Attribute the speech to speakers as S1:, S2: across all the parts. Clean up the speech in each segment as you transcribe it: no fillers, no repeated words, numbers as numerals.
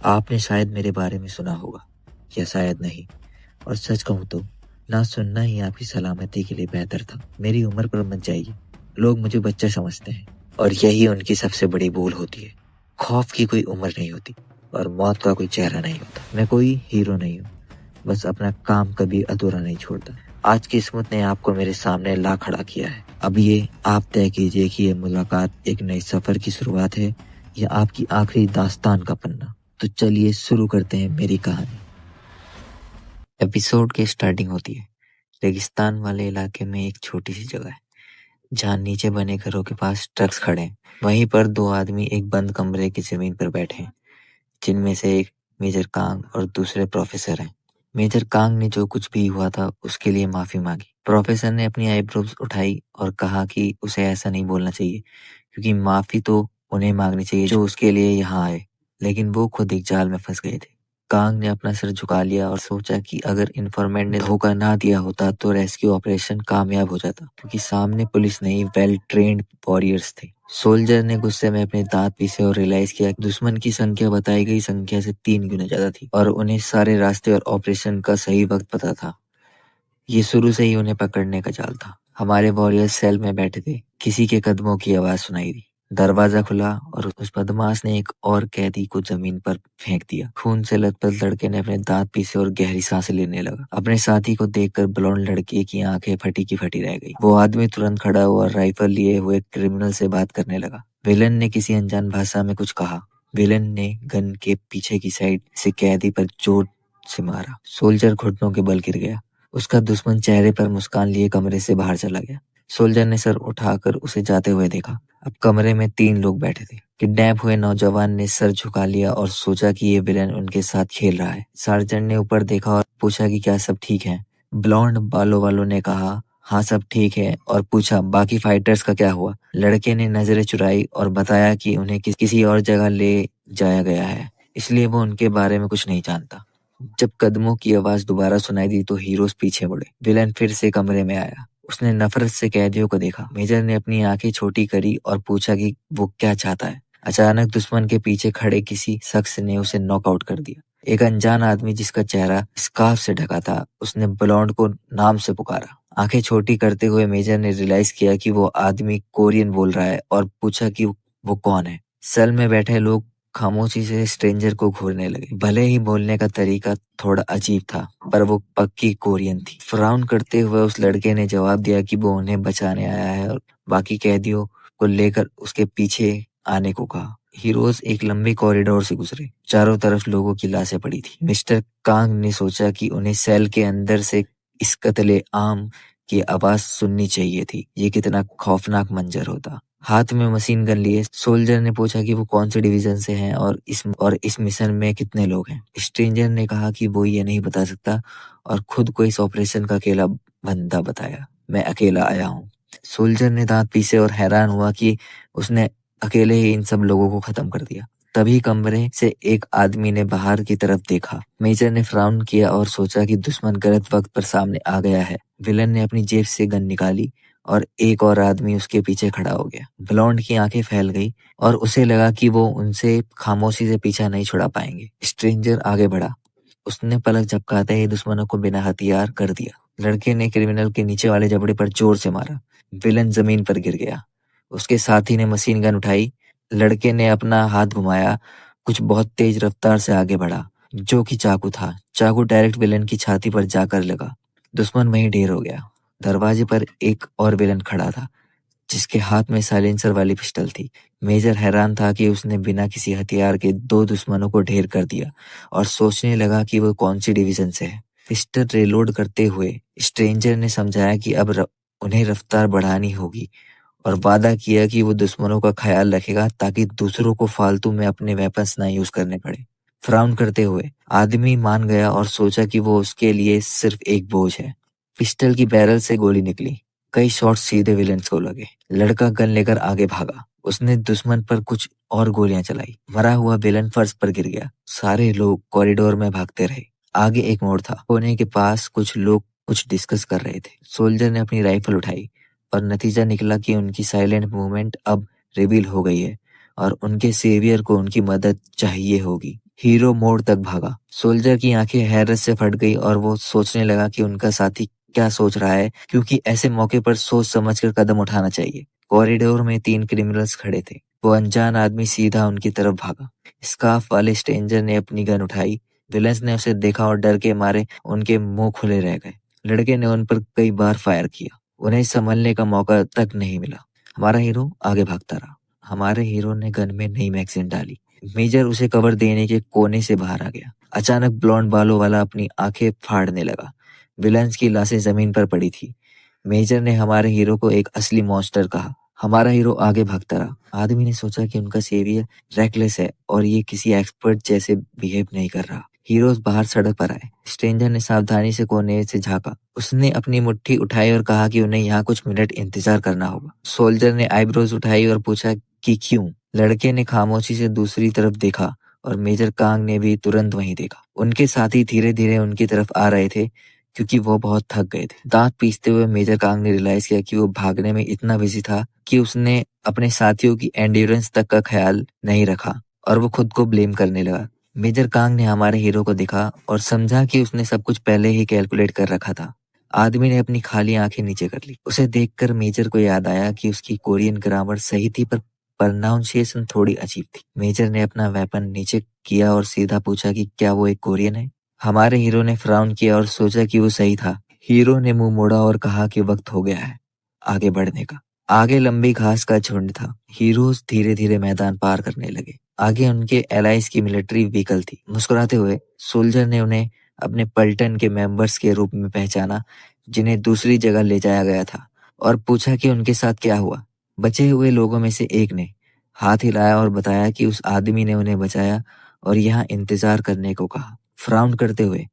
S1: आपने शायद मेरे बारे में सुना होगा या शायद नहीं, और सच कहूँ तो ना सुनना ही आपकी सलामती के लिए बेहतर था। मेरी उम्र पर मत जाइए। लोग मुझे बच्चा समझते हैं और यही उनकी सबसे बड़ी भूल होती है। खौफ की कोई उम्र नहीं होती और मौत का कोई चेहरा नहीं होता। मैं कोई हीरो नहीं हूँ, बस अपना काम कभी अधूरा नहीं छोड़ता। आज की किस्मत ने आपको मेरे सामने ला खड़ा किया है। अब ये आप तय कीजिए कि ये मुलाकात एक नए सफर की शुरुआत है या आपकी आखिरी दास्तान का पन्ना। तो चलिए शुरू करते हैं मेरी कहानी। एपिसोड की स्टार्टिंग होती है रेगिस्तान वाले इलाके में, एक छोटी सी जगह है जहाँ नीचे बने घरों के पास ट्रक्स खड़े हैं। वहीं पर दो आदमी एक बंद कमरे की जमीन पर बैठे हैं, जिनमें से एक मेजर कांग और दूसरे प्रोफेसर हैं। मेजर कांग ने जो कुछ भी हुआ था उसके लिए माफी मांगी। प्रोफेसर ने अपनी आईब्रोज उठाई और कहा कि उसे ऐसा नहीं बोलना चाहिए, क्योंकि माफी तो उन्हें मांगनी चाहिए जो उसके लिए यहाँ आए, लेकिन वो खुद एक जाल में फंस गए थे। कांग ने अपना सिर झुका लिया और सोचा कि अगर इन्फॉर्मेंट ने धोखा ना दिया होता तो रेस्क्यू ऑपरेशन कामयाब हो जाता, क्योंकि सामने पुलिस नहीं, वेल ट्रेन्ड वॉरियर्स थे। सोल्जर ने गुस्से में अपने दांत पीसे और रियलाइज किया कि दुश्मन की संख्या बताई गई संख्या से 3 गुना ज्यादा थी और उन्हें सारे रास्ते और ऑपरेशन का सही वक्त पता था। ये शुरू से ही उन्हें पकड़ने का चाल था। हमारे वॉरियर्स सेल में बैठे थे। किसी के कदमों की आवाज सुनाई दी। दरवाजा खुला और उस बदमाश ने एक और कैदी को जमीन पर फेंक दिया। खून से लथपथ लड़के ने अपने दांत पीसे और गहरी सांसें लेने लगा। अपने साथी को देखकर ब्लॉन्ड लड़के की आंखें फटी की फटी रह गई। वो आदमी तुरंत खड़ा हुआ और राइफल लिए हुए क्रिमिनल से बात करने लगा। विलन ने किसी अनजान भाषा में कुछ कहा। विलन ने गन के पीछे की साइड से कैदी पर जोर से मारा। सोल्जर घुटनों के बल गिर गया। उसका दुश्मन चेहरे पर मुस्कान लिए कमरे से बाहर चला गया। सोल्जर ने सर उठाकर उसे जाते हुए देखा। अब कमरे में 3 लोग बैठे थे। किडनैप हुए नौजवान ने सर झुका लिया और सोचा कि ये विलन उनके साथ खेल रहा है। सार्जेंट ने ऊपर देखा और पूछा कि क्या सब ठीक है। ब्लॉन्ड बालों वालों ने कहा हाँ सब ठीक है, और पूछा बाकी फाइटर्स का क्या हुआ। लड़के ने नजरें चुराई और बताया कि उन्हें किसी और जगह ले जाया गया है, इसलिए वो उनके बारे में कुछ नहीं जानता। जब कदमों की आवाज दोबारा सुनाई दी तो हीरोज पीछे मुड़े। विलन फिर से कमरे में आया। उसने नफरत से कैदियों को देखा। मेजर ने अपनी आंखें छोटी करी और पूछा कि वो क्या चाहता है। अचानक दुश्मन के पीछे खड़े किसी शख्स ने उसे नॉकआउट कर दिया। एक अनजान आदमी जिसका चेहरा स्कार्फ से ढका था, उसने ब्लॉन्ड को नाम से पुकारा। आंखें छोटी करते हुए मेजर ने रियलाइज किया कि वो आदमी कोरियन बोल रहा है और पूछा कि वो कौन है। सेल में बैठे लोग खामोशी से स्ट्रेंजर को घूरने लगे। भले ही बोलने का तरीका थोड़ा अजीब था, पर वो पक्की कोरियन थी। फ्राउन करते हुए उस लड़के ने जवाब दिया कि वो उन्हें बचाने आया है और बाकी कैदियों को लेकर उसके पीछे आने को कहा। हीरोज एक लंबे कॉरिडोर से गुजरे। चारों तरफ लोगों की लाशें पड़ी थी। मिस्टर कांग ने सोचा कि उन्हें सेल के अंदर से इस कत्ले आम की आवाज सुननी चाहिए थी। ये कितना खौफनाक मंजर होता। हाथ में मशीन गन लिए सोल्जर ने पूछा कि वो कौन से डिवीजन से हैं और इस मिशन में कितने लोग हैं। स्ट्रेंजर ने कहा कि वो ये नहीं बता सकता और खुद को इस ऑपरेशन का अकेला बंदा बताया। मैं अकेला आया हूँ। सोल्जर ने दांत पीसे और हैरान हुआ कि उसने अकेले ही इन सब लोगों को खत्म कर दिया। तभी कमरे से एक आदमी ने बाहर की तरफ देखा। मेजर ने फ्राउन किया और सोचा कि दुश्मन गलत वक्त पर सामने आ गया है। विलन ने अपनी जेब से गन निकाली और एक और आदमी उसके पीछे खड़ा हो गया। ब्लॉन्ड की आंखें फैल गई और उसे लगा कि वो उनसे खामोशी से पीछा नहीं छुड़ा पाएंगे। स्ट्रेंजर आगे बढ़ा। उसने पलक झपकाते ही दुश्मनों को बिना हथियार कर दिया। लड़के ने क्रिमिनल के नीचे वाले जबड़े पर जोर से मारा। विलन जमीन पर गिर गया। उसके साथी ने मशीन गन उठाई। लड़के ने अपना हाथ घुमाया, कुछ बहुत तेज रफ्तार से आगे बढ़ा, जो कि चाकू था। चाकू डायरेक्ट विलन की छाती पर जाकर लगा। दुश्मन वहीं ढेर हो गया। दरवाजे पर एक और विलन खड़ा था, जिसके हाथ में साइलेंसर वाली पिस्टल थी। मेजर हैरान था कि उसने बिना किसी हथियार के 2 दुश्मनों को ढेर कर दिया और सोचने लगा कि वो कौन सी डिवीजन से है। पिस्टल रिलोड करते हुए स्ट्रेंजर ने समझाया कि अब उन्हें रफ्तार बढ़ानी होगी और वादा किया कि वो दुश्मनों का ख्याल रखेगा ताकि दूसरों को फालतू में अपने वेपन्स ना यूज करने पड़े। फ्राउन करते हुए आदमी मान गया और सोचा कि वो उसके लिए सिर्फ एक बोझ है। पिस्टल की बैरल से गोली निकली। कई शॉट सीधे विलेंस को लगे। लड़का गन लेकर आगे भागा। उसने दुश्मन पर कुछ और गोलियां चलाई। मरा हुआ विलन फर्श पर गिर गया। सारे लोग कॉरिडोर में भागते रहे। आगे एक मोड़ था। कोने के पास कुछ लोग कुछ डिस्कस कर रहे थे। सोल्जर ने अपनी राइफल उठाई और नतीजा निकला कि उनकी साइलेंट मूवमेंट अब रिवील हो गई है और उनके सेवियर को उनकी मदद चाहिए होगी। हीरो मोड़ तक भागा। सोल्जर की आंखें हैरत से फट गई और वो सोचने लगा कि उनका साथी क्या सोच रहा है, क्योंकि ऐसे मौके पर सोच समझकर कदम उठाना चाहिए। कॉरिडोर में 3 क्रिमिनल्स खड़े थे। वो अनजान आदमी सीधा उनकी तरफ भागा। स्कार्फ वाले स्ट्रेंजर ने अपनी गन उठाई। विलेंस ने उसे देखा और डर के मारे उनके मुंह खुले रह गए। लड़के ने उन पर कई बार फायर किया। उन्हें संभलने का मौका तक नहीं मिला। हमारा हीरो आगे भागता रहा। हमारे हीरो ने गन में नई मैगजीन डाली। मेजर उसे कवर देने के कोने से बाहर आ गया। अचानक ब्लॉन्ड बालों वाला अपनी आंखें फाड़ने लगा। विलन्स की लाशें जमीन पर पड़ी थी। मेजर ने हमारे हीरो को एक असली मॉन्स्टर कहा। हमारा हीरो आगे भागता रहा। आदमी ने सोचा कि उनका सेवियर रेकलेस है और ये किसी एक्सपर्ट जैसे बिहेव नहीं कर रहा। हीरोज बाहर सड़क पर आए। स्ट्रेंजर ने सावधानी से कोने से झांका। उसने अपनी मुट्ठी उठाई और कहा कि उन्हें यहाँ कुछ मिनट इंतजार करना होगा। सोल्जर ने आईब्रोज उठाई और पूछा कि क्यों। लड़के ने खामोशी से दूसरी तरफ देखा और मेजर कांग ने भी तुरंत वहीं देखा। उनके साथी धीरे धीरे उनकी तरफ आ रहे थे क्योंकि वो बहुत थक गए थे। दांत पीसते हुए मेजर कांग ने रियलाइज किया कि वो भागने में इतना बिजी था कि उसने अपने साथियों की एंड्योरेंस तक का ख्याल नहीं रखा और वो खुद को ब्लेम करने लगा। मेजर कांग ने हमारे हीरो को देखा और समझा कि उसने सब कुछ पहले ही कैलकुलेट कर रखा था। आदमी ने अपनी खाली आंखें नीचे कर ली। उसे देखकर मेजर को याद आया कि उसकी कोरियन ग्रामर सही थी पर प्रोनाउंसिएशन थोड़ी अजीब थी। मेजर ने अपना वेपन नीचे किया और सीधा पूछा कि क्या वो एक कोरियन है। हमारे हीरो ने फ्राउन किया और सोचा कि वो सही था। हीरो ने मुंह मोड़ा और कहा कि वक्त हो गया है आगे बढ़ने का। आगे लंबी घास का झुंड था। हीरोज धीरे धीरे मैदान पार करने लगे। आगे उनके एलाइज की मिलिट्री व्हीकल थी। मुस्कुराते हुए सोल्जर ने उन्हें अपने पलटन के मेंबर्स के रूप में पहचाना जिन्हें दूसरी जगह ले जाया गया था और पूछा कि उनके साथ क्या हुआ। बचे हुए लोगों में से एक ने हाथ हिलाया और बताया कि उस आदमी ने उन्हें बचाया और यहाँ इंतजार करने को कहा। फ्राउन करते हुए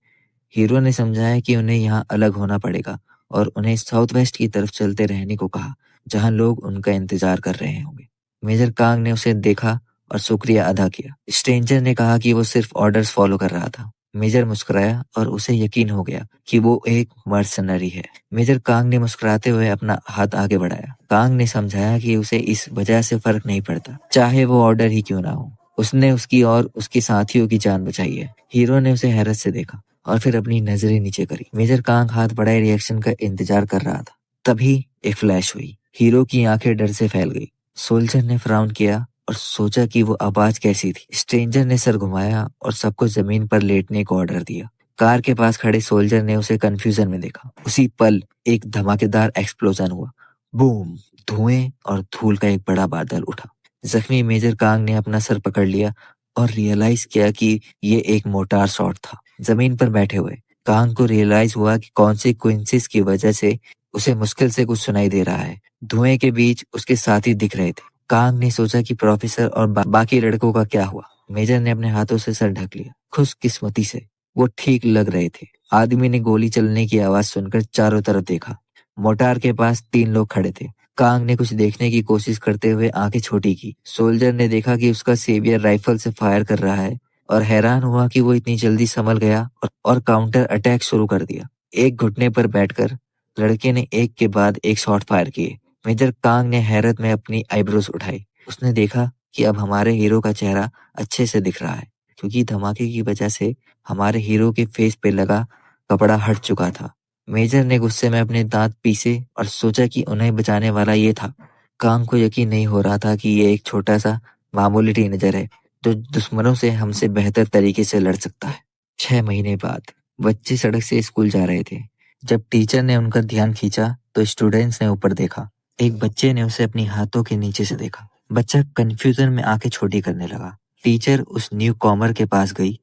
S1: हीरो ने समझाया कि उन्हें यहाँ अलग होना पड़ेगा और उन्हें साउथ वेस्ट की तरफ चलते रहने को कहा जहाँ लोग उनका इंतजार कर रहे होंगे। मेजर कांग ने उसे देखा और शुक्रिया अदा किया। स्ट्रेंजर ने कहा कि वो सिर्फ ऑर्डर्स फॉलो कर रहा था। मेजर मुस्कुराया और उसे यकीन हो गया कि वो एक मर्सनरी है। मेजर कांग ने मुस्कुराते हुए अपना हाथ आगे बढ़ाया। कांग ने समझाया कि उसे इस वजह से फर्क नहीं पड़ता, चाहे वो ऑर्डर ही क्यों ना हो। उसने उसकी और उसके साथियों की जान बचाई है। हीरो ने उसे हैरत से देखा और फिर अपनी नजरें नीचे करी। मेजर कांग हाथ बढ़ाए रिएक्शन का इंतजार कर रहा था। तभी एक फ्लैश हुई। हीरो की आंखें डर से फैल गई। सोल्जर ने फ्राउन किया और सोचा कि वो आवाज कैसी थी। स्ट्रेंजर ने सर घुमाया और सबको जमीन पर लेटने को ऑर्डर दिया। कार के पास खड़े सोल्जर ने उसे कंफ्यूजन में देखा। उसी पल एक धमाकेदार एक्सप्लोजन हुआ। बूम! धुएं और धूल का एक बड़ा बादल उठा। जख्मी मेजर कांग ने अपना सर पकड़ लिया और रियलाइज किया कि ये एक मोटार शॉट था। जमीन पर बैठे हुए कांग को रियलाइज हुआ कि कौन सी कोइंसिस की वजह से उसे मुश्किल से कुछ सुनाई दे रहा है। धुएं के बीच उसके साथी दिख रहे थे। कांग ने सोचा कि प्रोफेसर और बाकी लड़कों का क्या हुआ। मेजर ने अपने हाथों से सर ढक लिया। खुशकिस्मती से वो ठीक लग रहे थे। आदमी ने गोली चलने की आवाज सुनकर चारों तरफ देखा। मोटार के पास 3 लोग खड़े थे। कांग ने कुछ देखने की कोशिश करते हुए आंखें छोटी की। सोल्जर ने देखा कि उसका सेवियर राइफल से फायर कर रहा है और हैरान हुआ कि वो इतनी जल्दी संभल गया और काउंटर अटैक शुरू कर दिया। एक घुटने पर बैठकर लड़के ने एक के बाद एक शॉट फायर किए। मेजर कांग ने हैरत में अपनी आईब्रोज उठाई। उसने देखा कि अब हमारे हीरो का चेहरा अच्छे से दिख रहा है क्योंकि धमाके की वजह से हमारे हीरो के फेस पे लगा कपड़ा हट चुका था। मेजर ने गुस्से में अपने दांत पीसे और सोचा कि उन्हें बचाने वाला ये था। कांग को यकीन नहीं हो रहा था कि ये एक छोटा सा मामूली टीनेजर है जो दुश्मनों से हमसे बेहतर तरीके से लड़ सकता है। 6 महीने बाद बच्चे सड़क से स्कूल जा रहे थे। जब टीचर ने उनका ध्यान खींचा तो स्टूडेंट्स ने ऊपर देखा। एक बच्चे ने उसे अपनी हाथों के नीचे से देखा। बच्चा कंफ्यूजन में आंखें छोटी करने लगा। टीचर उस न्यू कॉमर के पास गई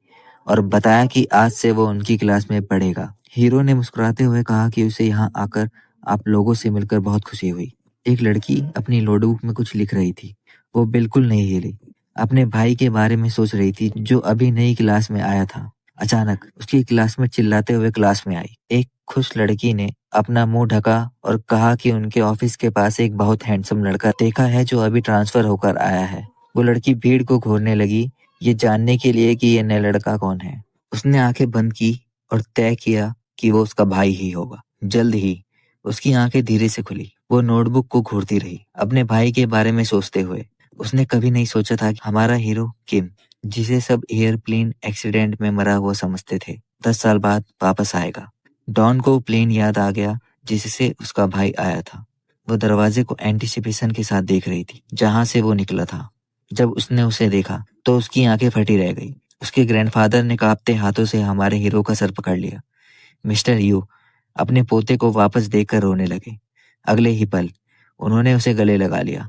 S1: और बताया कि आज से वो उनकी क्लास में पढ़ेगा। हीरो ने मुस्कुराते हुए कहा कि उसे यहाँ आकर आप लोगों से मिलकर बहुत खुशी हुई। एक लड़की अपनी नोटबुक में कुछ लिख रही थी। वो बिल्कुल नहीं हिली। अपने भाई के बारे में सोच रही थी जो अभी नई क्लास में आया था। अचानक उसकी क्लासमेट चिल्लाते हुए क्लास में आई। एक खुश लड़की ने अपना मुंह ढका और कहा कि उनके ऑफिस के पास एक बहुत हैंडसम लड़का देखा है जो अभी ट्रांसफर होकर आया है। वो लड़की भीड़ को घूरने लगी ये जानने के लिए कि ये नया लड़का कौन है। उसने आंखें बंद की और तय किया कि वो उसका भाई ही होगा। जल्द ही उसकी आंखें धीरे से खुली। वो नोटबुक को घूरती रही अपने भाई के बारे में सोचते हुए। उसने कभी नहीं सोचा था कि हमारा हीरो किम जिसे सब एयरप्लेन एक्सीडेंट में मरा हुआ समझते थे। 10 साल बाद वापस आएगा। डॉन को प्लेन याद आ गया जिससे उसका भाई आया था। वो दरवाजे को एंटिसिपेशन के साथ देख रही थी जहां से वो निकला था। जब उसने उसे देखा तो उसकी आंखें फटी रह गई। उसके ग्रैंडफादर ने कांपते हाथों से हमारे हीरो का सर पकड़ लिया। मिस्टर यू अपने पोते को वापस देखकर रोने लगे। अगले ही पल उन्होंने उसे गले लगा लिया।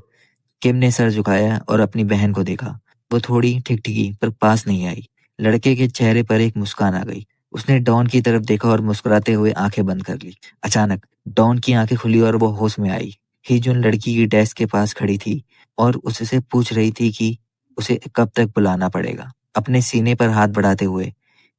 S1: किम ने सर झुकाया और अपनी बहन को देखा। वो थोड़ी ठिकठिकी पर पास नहीं आई। लड़के के चेहरे पर एक मुस्कान आ गई। उसने डॉन की तरफ देखा और मुस्कुराते हुए आंखें बंद कर ली। अचानक डॉन की आंखें खुली और वो होश में आई। हीजुन लड़की की डेस्क के पास खड़ी थी और उससे पूछ रही थी कि उसे कब तक बुलाना पड़ेगा। अपने सीने पर हाथ बढ़ाते हुए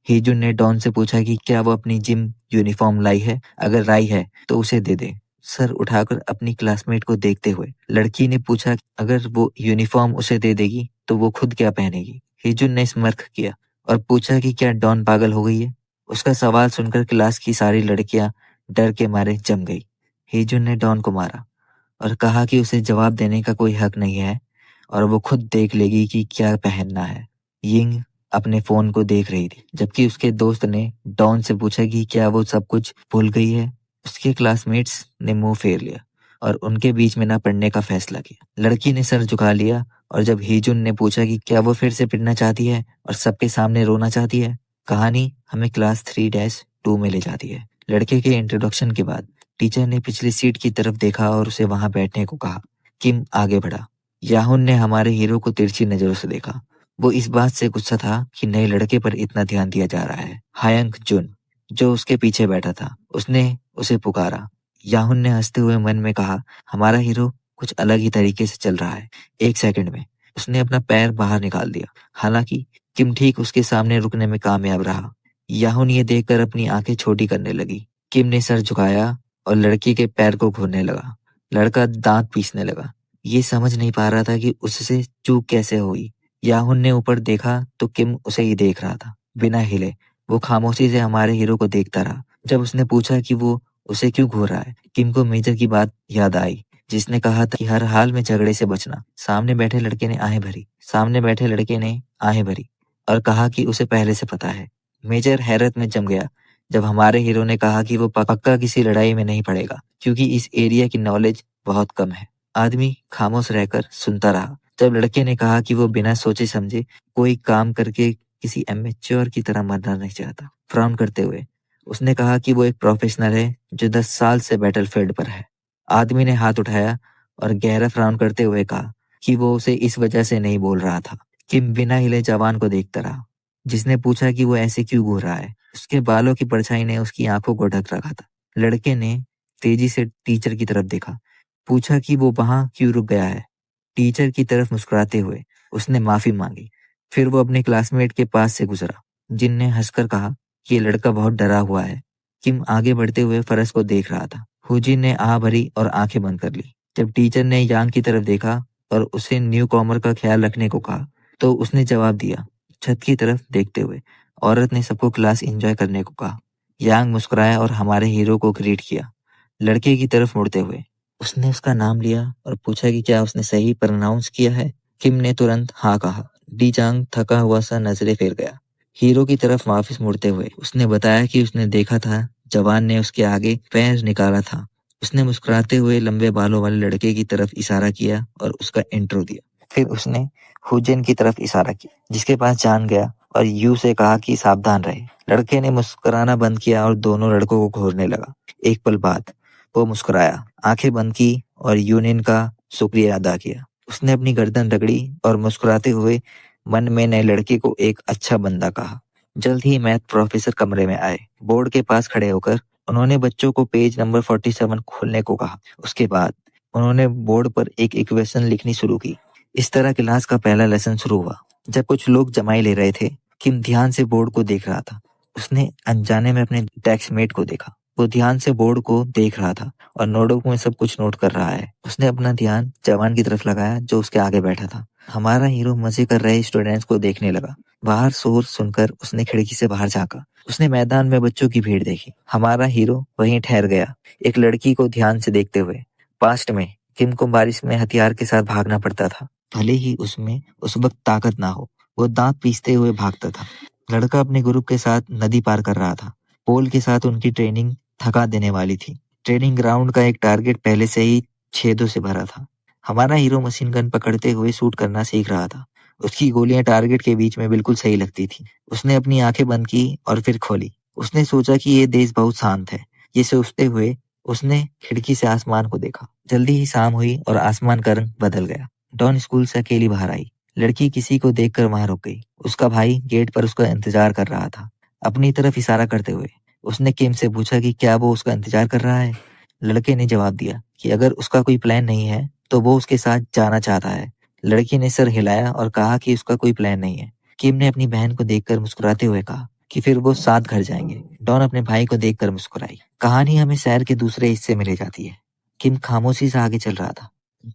S1: हीजुन ने डॉन से पूछा कि क्या वो अपनी जिम यूनिफॉर्म लाई है। अगर लाई है तो उसे दे दे। सर उठाकर अपनी क्लासमेट को देखते हुए लड़की ने पूछा अगर वो यूनिफॉर्म उसे दे देगी तो वो खुद क्या पहनेगी। हिजुन ने स्मर्क किया और पूछा कि क्या डॉन पागल हो गई है। उसका सवाल सुनकर क्लास की सारी लड़कियां डर के मारे जम गई। हिजुन ने डॉन को मारा और कहा कि उसे जवाब देने का कोई हक नहीं है और वो खुद देख लेगी कि क्या पहनना है। यिंग अपने फोन को देख रही थी जबकि उसके दोस्त ने डॉन से पूछा कि क्या वो सब कुछ भूल गई है। उसके क्लासमेट्स ने मुंह फेर लिया और उनके बीच में ना पड़ने का फैसला किया। लड़की ने सर झुका लिया और जब हीजुन ने पूछा कि क्या वो फिर से पिटना चाहती है और सबके सामने रोना चाहती है। कहानी हमें क्लास 3-2 में ले जाती है। लड़के के इंट्रोडक्शन के बाद टीचर ने पिछली सीट की तरफ देखा और उसे वहां बैठने को कहा। किम आगे बढ़ा। याहुन ने हमारे हीरो को तिरछी नजरों से देखा। वो इस बात से गुस्सा था कि नए लड़के पर इतना ध्यान दिया जा रहा है। हायंग जुन जो उसके पीछे बैठा था उसने उसे पुकारा। याहुन ने हंसते हुए मन में कहा हमारा हीरो कुछ अलग ही तरीके से चल रहा है। 1 सेकंड में उसने अपना पैर बाहर निकाल दिया। हालांकि किम ठीक उसके सामने रुकने में कामयाब रहा। याहुन ये देखकर अपनी आंखें छोटी करने लगी। किम ने सर झुकाया और लड़की के पैर को घूरने लगा। लड़का दांत पीसने लगा। ये समझ नहीं पा रहा था कि उससे चूक कैसे हुई। याहुन ने ऊपर देखा तो किम उसे ही देख रहा था। बिना हिले वो खामोशी से हमारे हीरो को देखता रहा। जब उसने पूछा कि वो उसे क्यों घूर रहा है, किम को मेजर की बात याद आई जिसने कहा था कि हर हाल में झगड़े से बचना। सामने बैठे लड़के ने आहें भरी और कहा कि उसे पहले से पता है। मेजर हैरत में जम गया जब हमारे हीरो ने कहा कि वो पक्का किसी लड़ाई में नहीं पड़ेगा क्योंकि इस एरिया की नॉलेज बहुत कम है। आदमी खामोश रहकर सुनता रहा जब लड़के ने कहा कि वो बिना सोचे समझे कोई काम करके किसी एमेच्योर की तरह मरना नहीं चाहता। फ्राउन करते हुए उसने कहा कि वो एक प्रोफेशनल है जो 10 साल से बैटलफील्ड पर है। आदमी ने हाथ उठाया और गहरा फ्राउन करते हुए कहा कि वो उसे इस वजह से नहीं बोल रहा था। किम बिना हिले जवान को देखता रहा जिसने पूछा कि वो ऐसे क्यों घूर रहा है। उसके बालों की परछाई ने उसकी आंखों को ढक रखा था। लड़के ने तेजी से टीचर की तरफ देखा, पूछा कि वो वहां क्यों रुक गया है। टीचर की तरफ मुस्कुराते हुए उसने माफी मांगी। फिर वो अपने क्लासमेट के पास से गुजरा जिनने हंसकर कहा कि ये लड़का बहुत डरा हुआ है। किम आगे बढ़ते हुए फरस को देख रहा था। हुजिन ने आह भरी और आंखें बंद कर ली। जब टीचर ने यांग की तरफ देखा और उसे न्यू कॉमर का ख्याल रखने को कहा तो उसने जवाब दिया। छत की तरफ देखते हुए औरत ने सबको क्लास एंजॉय करने को कहा। यांग मुस्कुराया और हमारे हीरो को ग्रीट किया। लड़के की तरफ मुड़ते हुए उसने उसका नाम लिया और पूछा कि क्या उसने सही प्रोनाउंस किया है। किम ने तुरंत हाँ कहा। डी जांग थका हुआ सा नजरें फेर गया। हीरो की तरफ वापस मुड़ते हुए उसने बताया कि उसने देखा था जवान ने उसके आगे पैर निकाला था। उसने मुस्कुराते हुए लंबे बालों वाले लड़के की तरफ इशारा किया और उसका इंट्रो दिया। फिर उसने हुजैन की तरफ इशारा किया जिसके पास जान गया और यू से कहा कि सावधान रहे। लड़के ने मुस्कुराना बंद किया और दोनों लड़कों को घूरने लगा। एक पल बाद वो मुस्कुराया, आंखें बंद की और यूनियन का शुक्रिया अदा किया। उसने अपनी गर्दन रगड़ी और मुस्कुराते हुए मन में नए लड़के को एक अच्छा बंदा कहा। जल्द ही मैथ प्रोफेसर कमरे में आए। बोर्ड के पास खड़े होकर उन्होंने बच्चों को पेज नंबर 47 खोलने को कहा। उसके बाद उन्होंने बोर्ड पर एक इक्वेशन लिखनी शुरू की। इस तरह क्लास का पहला लेसन शुरू हुआ। जब कुछ लोग जमाई ले रहे थे, किम ध्यान से बोर्ड को देख रहा था। उसने अनजाने में अपने डेस्कमेट को देखा। वो ध्यान से बोर्ड को देख रहा था और नोटबुक में सब कुछ नोट कर रहा है। उसने अपना ध्यान जवान की तरफ लगाया जो उसके आगे बैठा था। हमारा हीरो मजे कर रहे स्टूडेंट्स को देखने लगा। बाहर शोर सुनकर उसने खिड़की से बाहर झांका। उसने मैदान में बच्चों की भीड़ देखी। हमारा हीरो वहीं ठहर गया, एक लड़की को ध्यान से देखते हुए। पास्ट में किम को बारिश में हथियार के साथ भागना पड़ता था, भले ही उसमें उस वक्त ताकत ना हो। वो दांत पीसते हुए भागता था। लड़का अपने ग्रुप के साथ नदी पार कर रहा था। पोल के साथ उनकी ट्रेनिंग थका देने वाली थी। ट्रेनिंग ग्राउंड का एक टारगेट पहले से ही छेदों से भरा था। हमारा हीरो मशीन गन पकड़ते हुए शूट करना सीख रहा था। उसकी गोलियां टारगेट के बीच में बिल्कुल सही लगती थी। उसने अपनी आंखें बंद की और फिर खोली। उसने सोचा कि ये देश बहुत शांत है। ये सोचते हुए उसने खिड़की से आसमान को देखा। जल्दी ही शाम हुई और आसमान का रंग बदल गया। डॉन स्कूल से अकेली बाहर आई। लड़की किसी को देखकर वहां रुक गई। उसका भाई गेट पर उसका इंतजार कर रहा था, अपनी तरफ इशारा करते हुए। उसने किम से पूछा कि क्या वो उसका इंतजार कर रहा है। लड़के ने जवाब दिया कि अगर उसका कोई प्लान नहीं है तो वो उसके साथ जाना चाहता है। लड़की ने सर हिलाया और कहा कि उसका कोई प्लान नहीं है। किम ने अपनी बहन को देखकर मुस्कुराते हुए कहा कि फिर वो साथ घर जाएंगे। डॉन अपने भाई को देखकर मुस्कुराई। कहानी हमें शहर के दूसरे हिस्से में ले जाती है। किम खामोशी से आगे चल रहा था।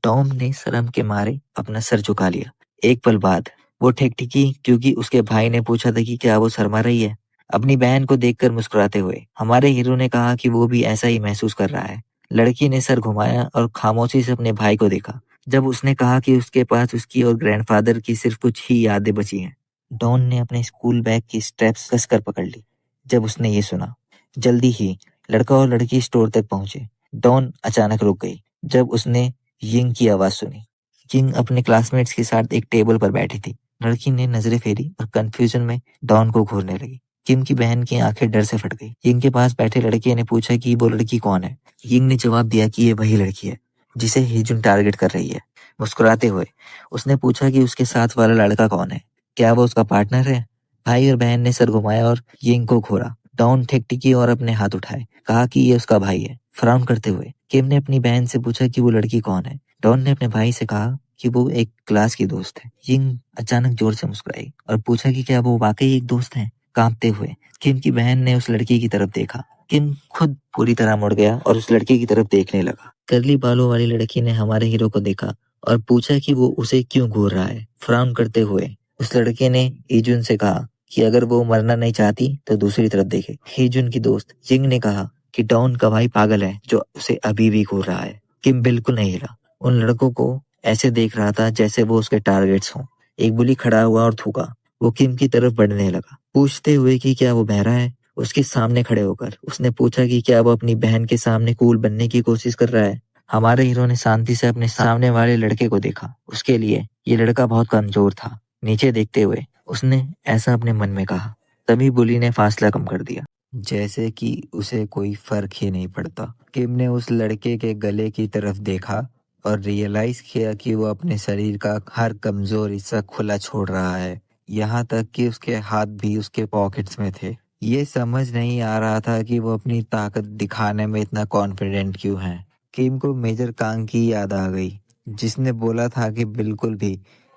S1: टॉम ने शर्म के मारे अपना सर झुका लिया। एक पल बाद वो ठिकठिकी क्योंकि उसके भाई ने पूछा था कि क्या वो शर्मा रही है। अपनी बहन को देखकर मुस्कुराते हुए हमारे हीरो ने कहा कि वो भी ऐसा ही महसूस कर रहा है। लड़की ने सर घुमाया और खामोशी से अपने भाई को देखा। जब उसने कहा कि उसके पास उसकी और ग्रैंडफादर की सिर्फ कुछ ही यादें बची हैं। डॉन ने अपने स्कूल बैग की स्ट्रैप्स कसकर पकड़ ली। जब उसने ये सुना, जल्दी ही लड़का और लड़की स्टोर तक पहुंचे। डॉन अचानक रुक गई जब उसने यिंग की आवाज सुनी। यिंग अपने क्लासमेट्स के साथ एक टेबल पर बैठी थी। लड़की ने नजरें फेरी और कंफ्यूजन में डॉन को घूरने लगी। किम की बहन की आंखें डर से फट गई। यिंग के पास बैठे लड़के ने पूछा कि वो लड़की कौन है। यिंग ने जवाब दिया कि ये वही लड़की है जिसे हेजुन टारगेट कर रही है। मुस्कुराते हुए उसने पूछा कि उसके साथ वाला लड़का कौन है, क्या वो उसका पार्टनर है। भाई और बहन ने सर घुमाया और यिंग को घूरा। डॉन ठिकठिकी और अपने हाथ उठाए, कहा कि ये उसका भाई है। फ्राउन करते हुए किम ने अपनी बहन से पूछा कि वो लड़की कौन है। डॉन ने अपने भाई से कहा कि वो एक क्लास की दोस्त है। यिंग अचानक जोर से मुस्कुराई और पूछा कि क्या वो वाकई एक दोस्त है। कांपते हुए किम की बहन ने उस लड़की की तरफ देखा। किम खुद पूरी तरह मुड़ गया और उस लड़की की तरफ देखने लगा। करली बालों वाली लड़की ने हमारे हीरो को देखा और पूछा कि वो उसे क्यों घूर रहा है। फ्राउन करते हुए उस लड़के ने ईजुन से कहा कि अगर वो मरना नहीं चाहती तो दूसरी तरफ देखे। हीजुन की दोस्त जिंग ने कहा कि डॉन का भाई पागल है जो उसे अभी भी घूर रहा है। किम बिल्कुल नहीं हिला। उन लड़कों को ऐसे देख रहा था जैसे वो उसके टारगेट्स हों। एक बुली खड़ा हुआ और थूका। वो किम की तरफ बढ़ने लगा, पूछते हुए कि क्या वो बहरा है। उसके सामने खड़े होकर उसने पूछा कि क्या वो अपनी बहन के सामने कूल बनने की कोशिश कर रहा है। हमारे हीरो ने शांति से अपने सामने वाले लड़के को देखा। उसके लिए ये लड़का बहुत कमजोर था। नीचे देखते हुए उसने ऐसा अपने मन में कहा। तभी बुली ने फासला कम कर दिया, जैसे कि उसे कोई फर्क ही नहीं पड़ता। किम ने उस लड़के के गले की तरफ देखा और रियलाइज किया कि वो अपने शरीर का हर कमजोर हिस्सा खुला छोड़ रहा है, यहाँ तक कि उसके हाथ भी उसके पॉकेट्स में थे। ये समझ नहीं आ रहा था कि वो अपनी ताकत दिखाने में इतना कॉन्फिडेंट क्यों है। किम को मेजर कांग की याद आ गई, जिसने बोला था कि बिल्कुल भी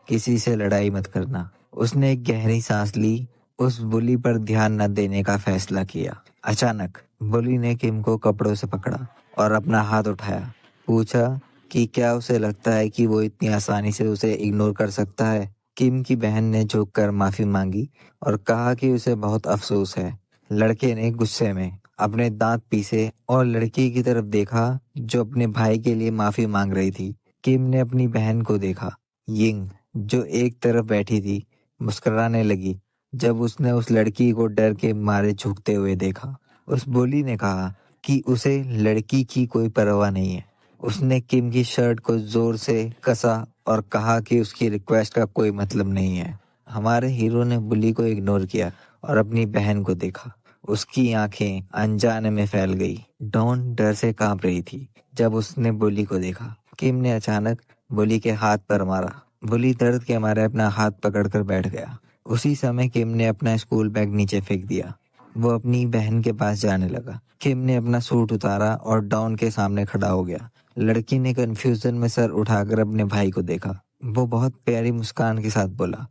S1: किसी से लड़ाई मत करना। उसने एक गहरी सांस ली, उस बुली पर ध्यान न देने का फैसला किया। अचानक बुली ने किम को कपड़ों से पकड़ा और अपना हाथ उठाया। पूछा कि क्या उसे लगता है कि वो इतनी आसानी से उसे इग्नोर कर सकता है। किम की बहन ने झुककर माफी मांगी और कहा कि उसे बहुत अफसोस है। लड़के ने गुस्से में अपने दांत पीसे और लड़की की तरफ देखा जो अपने भाई के लिए माफी मांग रही थी। किम ने अपनी बहन को देखा। यिंग जो एक तरफ बैठी थी मुस्कुराने लगी जब उसने उस लड़की को डर के मारे झुकते हुए देखा। उस बोली ने कहा कि उसे लड़की की कोई परवाह नहीं है। उसने किम की शर्ट को जोर से कसा और कहा कि उसकी रिक्वेस्ट का कोई मतलब नहीं है। हमारे हीरो ने बुली को इग्नोर किया और अपनी बहन को देखा। उसकी आंखें अनजाने में फैल गई। डॉन डर से कांप रही थी जब उसने बुली को देखा। किम ने अचानक बुली के हाथ पर मारा। बुली दर्द के मारे अपना हाथ पकड़कर बैठ गया। उसी समय किम ने अपना स्कूल बैग नीचे फेंक दिया। वो अपनी बहन के पास जाने लगा। किम ने अपना सूट उतारा और डॉन के सामने खड़ा हो गया। लड़की ने कंफ्यूजन में सर उठाकर अपने भाई को देखा। वो बहुत प्यारी मुस्कान के साथ बोला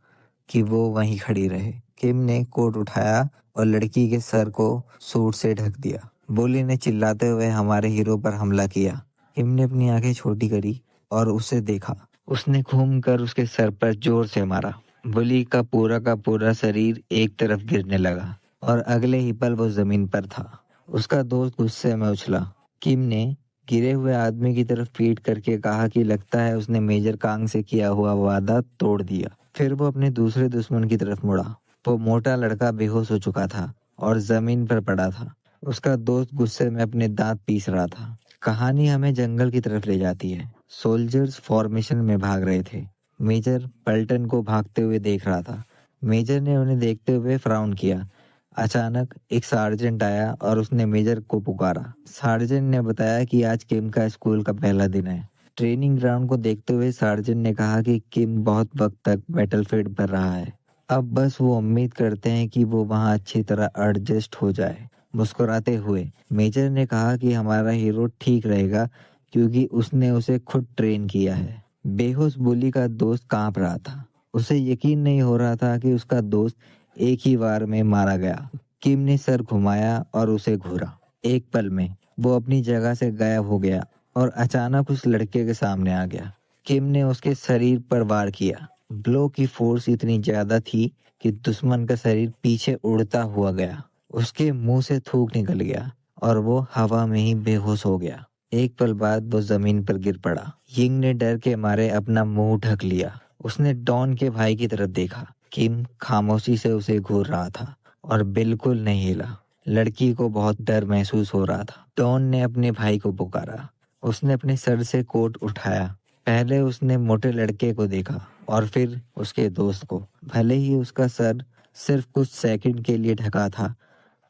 S1: कि वो वहीं खड़ी रहे। किम ने कोट उठाया और लड़की के सर को सूट से ढक दिया। बोली ने चिल्लाते हुए हमारे हीरो पर हमला किया। किम ने अपनी आंखें छोटी करी और उसे देखा। उसने घूमकर उसके सर पर जोर से मारा। बुली का पूरा शरीर एक तरफ गिरने लगा और अगले ही पल वो जमीन पर था। उसका दोस्त गुस्से में उछला। किम ने गिरे हुए आदमी की तरफ पीट करके कहा कि लगता है उसने मेजर कांग से किया हुआ वादा तोड़ दिया। फिर वो अपने दूसरे दुश्मन की तरफ मुड़ा। वो मोटा लड़का बेहोश हो चुका था और जमीन पर पड़ा था। उसका दोस्त गुस्से में अपने दांत पीस रहा था। कहानी हमें जंगल की तरफ ले जाती है। सोल्जर्स फॉर्मेशन में भाग रहे थे। मेजर पल्टन को भागते हुए देख रहा था। मेजर ने उन्हें देखते हुए फ्राउन किया। अचानक एक सार्जेंट आया और उसने मेजर को पुकारा। सार्जेंट ने बताया कि आज किम का स्कूल का पहला दिन है। ट्रेनिंग ग्राउंड को देखते हुए सार्जेंट ने कहा कि किम बहुत वक्त तक बैटलफील्ड पर रहा है। अब बस वो उम्मीद करते हैं कि वो वहाँ अच्छी तरह एडजस्ट हो जाए। मुस्कुराते हुए मेजर ने कहा कि हमारा हीरो ठीक रहेगा क्योंकि उसने उसे खुद ट्रेन किया है। बेहोश बुली का दोस्त कांप रहा था। उसे यकीन नहीं हो रहा था कि उसका दोस्त एक ही बार में मारा गया। किम ने सर घुमाया और उसे घूरा। एक पल में वो अपनी जगह से गायब हो गया और अचानक उस लड़के के सामने आ गया। किम ने उसके शरीर पर वार किया। ब्लो की फोर्स इतनी ज्यादा थी कि दुश्मन का शरीर पीछे उड़ता हुआ गया। उसके मुंह से थूक निकल गया और वो हवा में ही बेहोश हो गया। एक पल बाद वो जमीन पर गिर पड़ा। यिंग ने डर के मारे अपना मुंह ढक लिया। उसने डॉन के भाई की तरफ देखा। किम खामोशी से उसे घूर रहा था और बिल्कुल नहीं हिला। लड़की को बहुत डर महसूस हो रहा था। डॉन ने अपने भाई को पुकारा। उसने अपने सर से कोट उठाया। पहले उसने मोटे लड़के को देखा और फिर उसके दोस्त को। भले ही उसका सर सिर्फ कुछ सेकंड के लिए ढका था,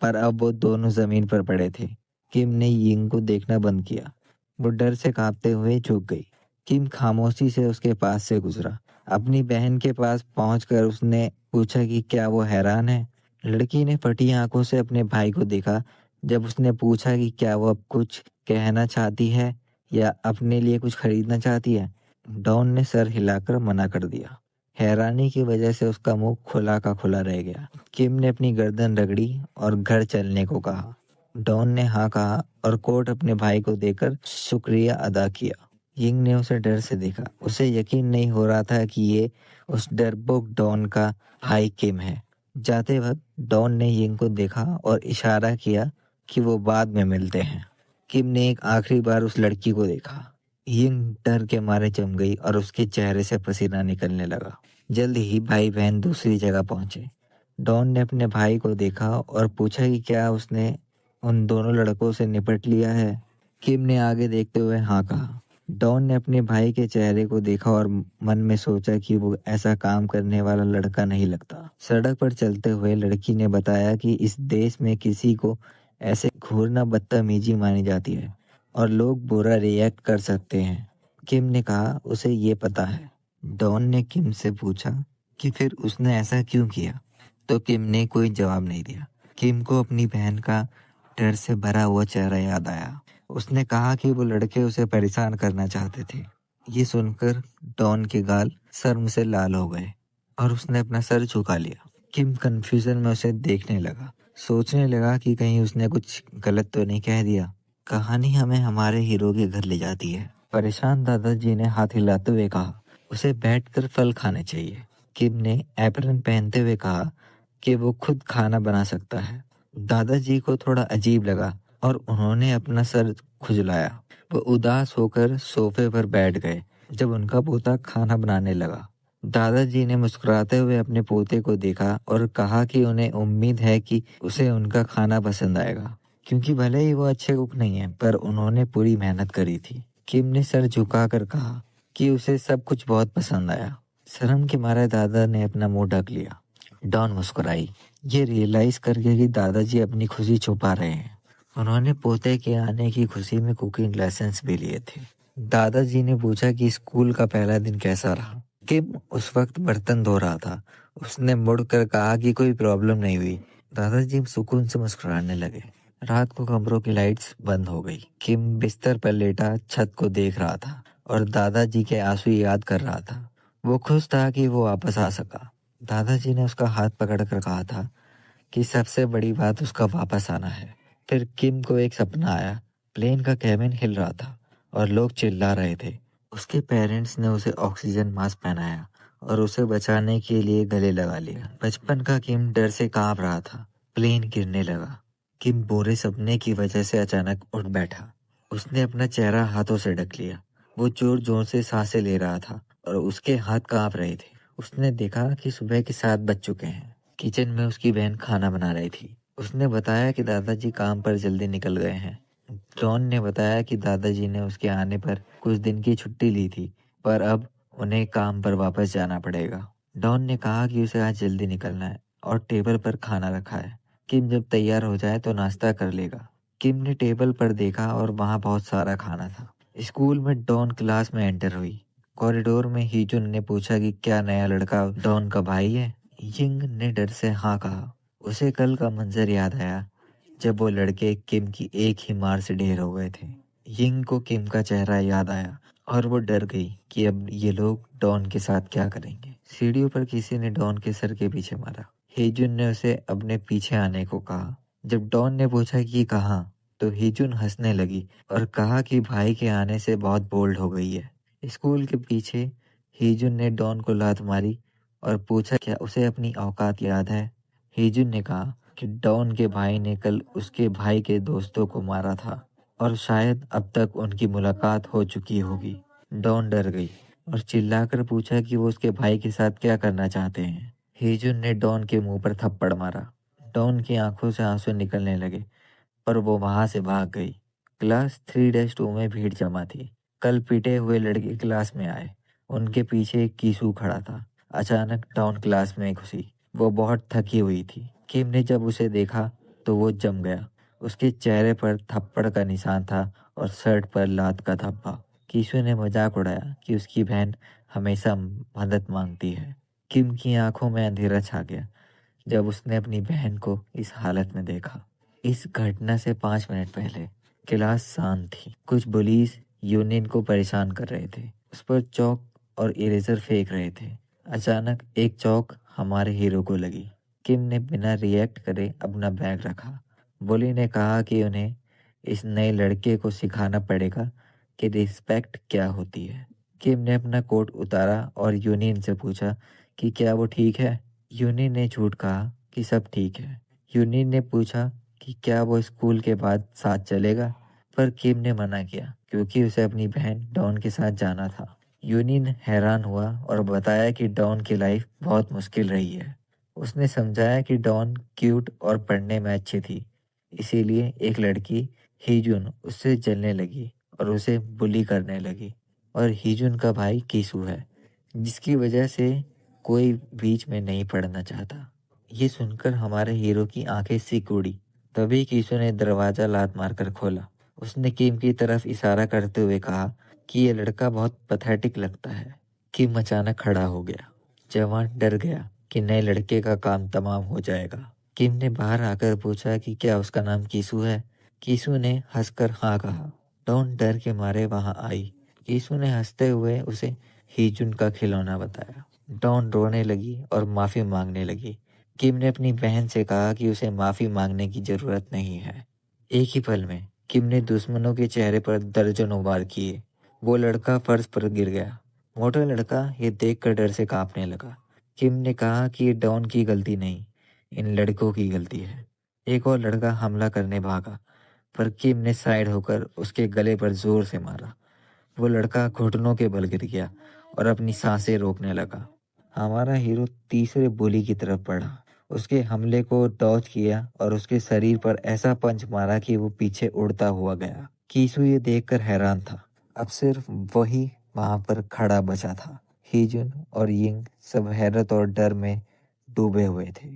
S1: पर अब वो दोनों जमीन पर पड़े थे। किम ने यिंग को देखना बंद किया। वो डर से कांपते हुए झुक गई। किम खामोशी से उसके पास से गुजरा। अपनी बहन के पास पहुंचकर उसने पूछा कि क्या वो हैरान है। लड़की ने फटी आंखों से अपने भाई को देखा। जब उसने पूछा कि क्या वो अब कुछ कहना चाहती है या अपने लिए कुछ खरीदना चाहती है, डॉन ने सर हिलाकर मना कर दिया। हैरानी की वजह से उसका मुंह खुला का खुला रह गया। किम ने अपनी गर्दन रगड़ी और घर चलने को कहा। डॉन ने हाँ कहा और कोट अपने भाई को देकर शुक्रिया अदा किया। यिंग ने उसे डर से देखा। उसे यकीन नहीं हो रहा था कि ये उस डरपोक डॉन का भाई किम है। जाते वक्त डॉन ने यिंग को देखा और इशारा किया कि वो बाद में मिलते हैं। किम ने एक आखिरी बार उस लड़की को देखा। यिंग डर के मारे जम गई और उसके चेहरे से पसीना निकलने लगा। जल्द ही भाई बहन दूसरी जगह पहुंचे। डॉन ने अपने भाई को देखा और पूछा कि क्या उसने उन दोनों लड़कों से निपट लिया है। किम ने आगे देखते हुए हाँ कहा। डॉन ने अपने भाई के चेहरे को देखा और मन में सोचा कि वो ऐसा काम करने वाला लड़का नहीं लगता। सड़क पर चलते हुए लड़की ने बताया कि इस देश में किसी को ऐसे घूरना बदतमीजी मानी जाती है और लोग बुरा रिएक्ट कर सकते हैं। किम ने कहा उसे ये पता है। डॉन ने किम से पूछा कि फिर उसने ऐसा क्यों किया, तो किम ने कोई जवाब नहीं दिया। किम को अपनी बहन का डर से भरा हुआ चेहरा याद आया। उसने कहा कि वो लड़के उसे परेशान करना चाहते थे। ये सुनकर डॉन के गाल शर्म से लाल हो गए और उसने अपना सर झुका लिया। किम कंफ्यूजन में उसे देखने लगा। सोचने लगा कि कहीं उसने कुछ गलत तो नहीं कह दिया। कहानी हमें हमारे हीरो के घर ले जाती है। परेशान दादाजी ने हाथ हिलाते हुए कहा उसे बैठकर फल खाने चाहिए। किम ने एप्रन पहनते हुए कहा कि वो खुद खाना बना सकता है। दादाजी को थोड़ा अजीब लगा और उन्होंने अपना सर खुजलाया। वो उदास होकर सोफे पर बैठ गए जब उनका पोता खाना बनाने लगा। दादाजी ने मुस्कुराते हुए अपने पोते को देखा और कहा कि उन्हें उम्मीद है कि उसे उनका खाना पसंद आएगा, क्योंकि भले ही वो अच्छे कुक नहीं है पर उन्होंने पूरी मेहनत करी थी। किम ने सर झुकाकर कहा कि उसे सब कुछ बहुत पसंद आया। शर्म के मारे दादा ने अपना मुंह ढक लिया। डॉन मुस्कुराई, ये रियलाइज करके कि दादाजी अपनी खुशी छुपा रहे हैं। उन्होंने पोते के आने की खुशी में कुकिंग लेसन्स भी लिए थे। दादाजी ने पूछा कि स्कूल का पहला दिन कैसा रहा। किम उस वक्त बर्तन धो रहा था। उसने मुड़कर कहा कि कोई प्रॉब्लम नहीं हुई। दादाजी सुकून से मुस्कुराने लगे। रात को कमरों की लाइट्स बंद हो गई। किम बिस्तर पर लेटा छत को देख रहा था और दादाजी के आंसू याद कर रहा था। वो खुश था कि वो वापस आ सका। दादाजी ने उसका हाथ पकड़कर कहा था कि सबसे बड़ी बात उसका वापस आना है। फिर किम को एक सपना आया। प्लेन का कैबिन हिल रहा था और लोग चिल्ला रहे थे। उसके पेरेंट्स ने उसे ऑक्सीजन मास्क पहनाया और उसे बचाने के लिए गले लगा लिया। बचपन का किम डर से कांप रहा था। प्लेन गिरने लगा। किम बुरे सपने की वजह से अचानक उठ बैठा। उसने अपना चेहरा हाथों से ढक लिया। वो जोर जोर से सांसें ले रहा था और उसके हाथ कांप रहे थे। उसने देखा कि सुबह के 7 बज चुके हैं। किचन में उसकी बहन खाना बना रही थी। उसने बताया कि दादाजी काम पर जल्दी निकल गए हैं। डॉन ने बताया कि दादाजी ने उसके आने पर कुछ दिन की छुट्टी ली थी, पर अब उन्हें काम पर वापस जाना पड़ेगा। डॉन ने कहा कि उसे आज जल्दी निकलना है और टेबल पर खाना रखा है। किम जब तैयार हो जाए तो नाश्ता कर लेगा। किम ने टेबल पर देखा और वहाँ बहुत सारा खाना था। स्कूल में डॉन क्लास में एंटर हुई। कॉरिडोर में हीजुन ने पूछा कि क्या नया लड़का डॉन का भाई है। यिंग ने डर से हाँ कहा। उसे कल का मंजर याद आया जब वो लड़के किम की एक ही मार से ढेर हो गए थे। यिंग को किम का चेहरा याद आया और वो डर गई कि अब ये लोग डॉन के साथ क्या करेंगे। सीढ़ियों पर किसी ने डॉन के सर के पीछे मारा। हेजुन ने उसे अपने पीछे आने को कहा। जब डॉन ने पूछा कि कहाँ, तो हेजुन हंसने लगी और कहा कि भाई के आने से बहुत बोल्ड हो गई है। स्कूल के पीछे हेजुन ने डॉन को लात मारी और पूछा क्या उसे अपनी औकात याद है। हेजुन ने कहा कि डॉन के भाई ने कल उसके भाई के दोस्तों को मारा था और शायद अब तक उनकी मुलाकात हो चुकी होगी। डॉन डर गई और चिल्लाकर पूछा कि वो उसके भाई के साथ क्या करना चाहते हैं। हेजुन ने डॉन के मुंह पर थप्पड़ मारा। डॉन की आंखों से आंसू निकलने लगे, पर वो वहां से भाग गई। क्लास 3-2 में भीड़ जमा थी। कल पीटे हुए लड़के क्लास में आए। उनके पीछे एक कीसू खड़ा था। अचानक डॉन क्लास में घुसी। वो बहुत थकी हुई थी। किम ने जब उसे देखा तो वो जम गया। उसके चेहरे पर थप्पड़ का निशान था और शर्ट पर लात का धब्बा। कीसू ने मजाक उड़ाया कि उसकी बहन हमेशा मदद मांगती है। किम की आंखों में अंधेरा छा गया जब उसने अपनी बहन को इस हालत में देखा। इस घटना से 5 मिनट पहले क्लास शांत थी। कुछ बुलीज यूनियन को परेशान कर रहे थे। उस पर चौक और इरेजर फेंक रहे थे। अचानक एक चौक हमारे हीरो को लगी। किम ने बिना रिएक्ट करे अपना बैग रखा। बुली ने कहा कि उन्हें इस नए लड़के को सिखाना पड़ेगा कि रिस्पेक्ट क्या होती है। किम ने अपना कोट उतारा और यूनियन से पूछा कि क्या वो ठीक है। यूनियन ने झूठ कहा कि सब ठीक है। यूनियन ने पूछा कि क्या वो स्कूल के बाद साथ चलेगा, पर किम ने मना किया क्योंकि उसे अपनी बहन डॉन के साथ जाना था। यूनियन हैरान हुआ और बताया कि डॉन की लाइफ बहुत मुश्किल रही है। उसने समझाया कि डॉन क्यूट और पढ़ने में अच्छी थी, इसीलिए एक लड़की हीजुन उससे जलने लगी और उसे बुली करने लगी। और हीजुन का भाई कीसू है, जिसकी वजह से कोई बीच में नहीं पड़ना चाहता। ये सुनकर हमारे हीरो की आंखें सिक उड़ी। तभी कीसू ने दरवाजा लात मारकर खोला। उसने किम की तरफ इशारा करते हुए कहा कि ये लड़का बहुत पैथेटिक लगता है। किम अचानक खड़ा हो गया। जवान डर गया कि नए लड़के का काम तमाम हो जाएगा। किम ने बाहर आकर पूछा कि क्या उसका नाम कीसू है। कीसू ने हंसकर हाँ कहा। डॉन डर के मारे वहां आई। कीसू ने हंसते हुए उसे हीजुन का खिलौना बताया। डॉन रोने लगी और माफी मांगने लगी। किम ने अपनी बहन से कहा कि उसे माफी मांगने की जरूरत नहीं है। एक ही पल में किम ने दुश्मनों के चेहरे पर दर्जनों वार किए। वो लड़का फर्श पर गिर गया। मोटा लड़का ये देखकर डर से कांपने लगा। किम ने कहा कि ये डॉन की गलती नहीं, इन लड़कों की गलती है। एक और लड़का हमला करने भागा, पर किम ने साइड होकर उसके गले पर जोर से मारा। वो लड़का घुटनों के बल गिर गया और अपनी सांसें रोकने लगा। हमारा हीरो तीसरे बुली की तरफ बढ़ा। उसके हमले को डॉज किया और उसके शरीर पर ऐसा पंच मारा कि वो पीछे उड़ता हुआ गया। कीसू ये देखकर हैरान था। अब सिर्फ वही वहां पर खड़ा बचा था। हीजुन और यिंग सब हैरत और डर में डूबे हुए थे।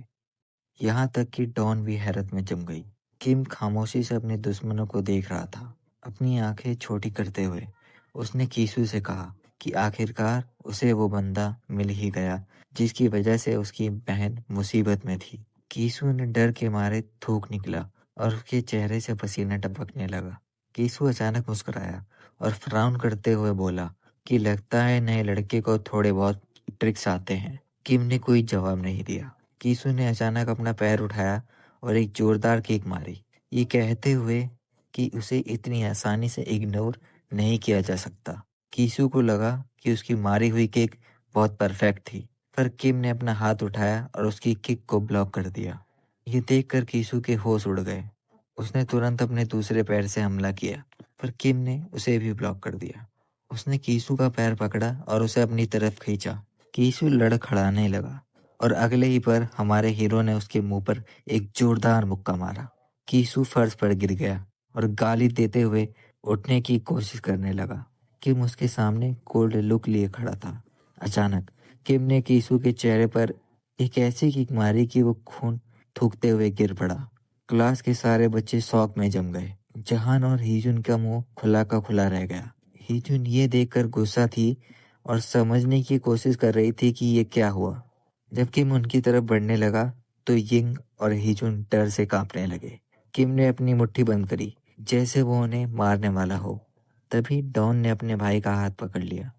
S1: यहाँ तक कि डॉन भी हैरत में जम गई। किम खामोशी से अपने दुश्मनों को देख रहा था, अपनी आंखें छोटी करते हुए। उसने कीसू से कहा कि आखिरकार उसे वो बंदा मिल ही गया जिसकी वजह से उसकी बहन मुसीबत में थी। कीसू ने डर के मारे थूक निकला और उसके चेहरे से पसीना टपकने लगा। कीसू अचानक मुस्कुराया और फ्राउन करते हुए बोला कि लगता है नए लड़के को थोड़े बहुत ट्रिक्स आते हैं। किम ने कोई जवाब नहीं दिया। कीसू ने अचानक अपना पैर उठाया और एक जोरदार किक मारी, ये कहते हुए कि उसे इतनी आसानी से इग्नोर नहीं किया जा सकता। कीसू को लगा कि उसकी मारी हुई किक बहुत परफेक्ट थी, पर किम ने अपना हाथ उठाया और उसकी किक को ब्लॉक कर दिया। ये देखकर कीसू के होश उड़ गए। उसने तुरंत अपने दूसरे पैर से हमला किया, पर किम ने उसे भी ब्लॉक कर दिया। उसने कीसू का पैर पकड़ा और उसे अपनी तरफ खींचा। कीसू लड़खड़ाने लगा और अगले ही पर हमारे हीरो ने उसके मुंह पर एक जोरदार मुक्का मारा। कीसू फर्श पर गिर गया और गाली देते हुए उठने की कोशिश करने लगा। किम उसके सामने कोल्ड लुक लिए खड़ा था। अचानक किम ने कीसू के चेहरे पर एक ऐसी किक मारी कि वो खून थूकते हुए गिर पड़ा। क्लास के सारे बच्चे शौक में जम गए। जहान और हीजुन का मुंह खुला का खुला रह गया। हीजुन ये देखकर गुस्सा थी और समझने की कोशिश कर रही थी कि ये क्या हुआ। जब किम उनकी तरफ बढ़ने लगा तो यिंग और हीजुन डर से कांपने लगे। किम ने अपनी मुट्ठी बंद करी जैसे वो उन्हें मारने वाला हो। तभी डॉन ने अपने भाई का हाथ पकड़ लिया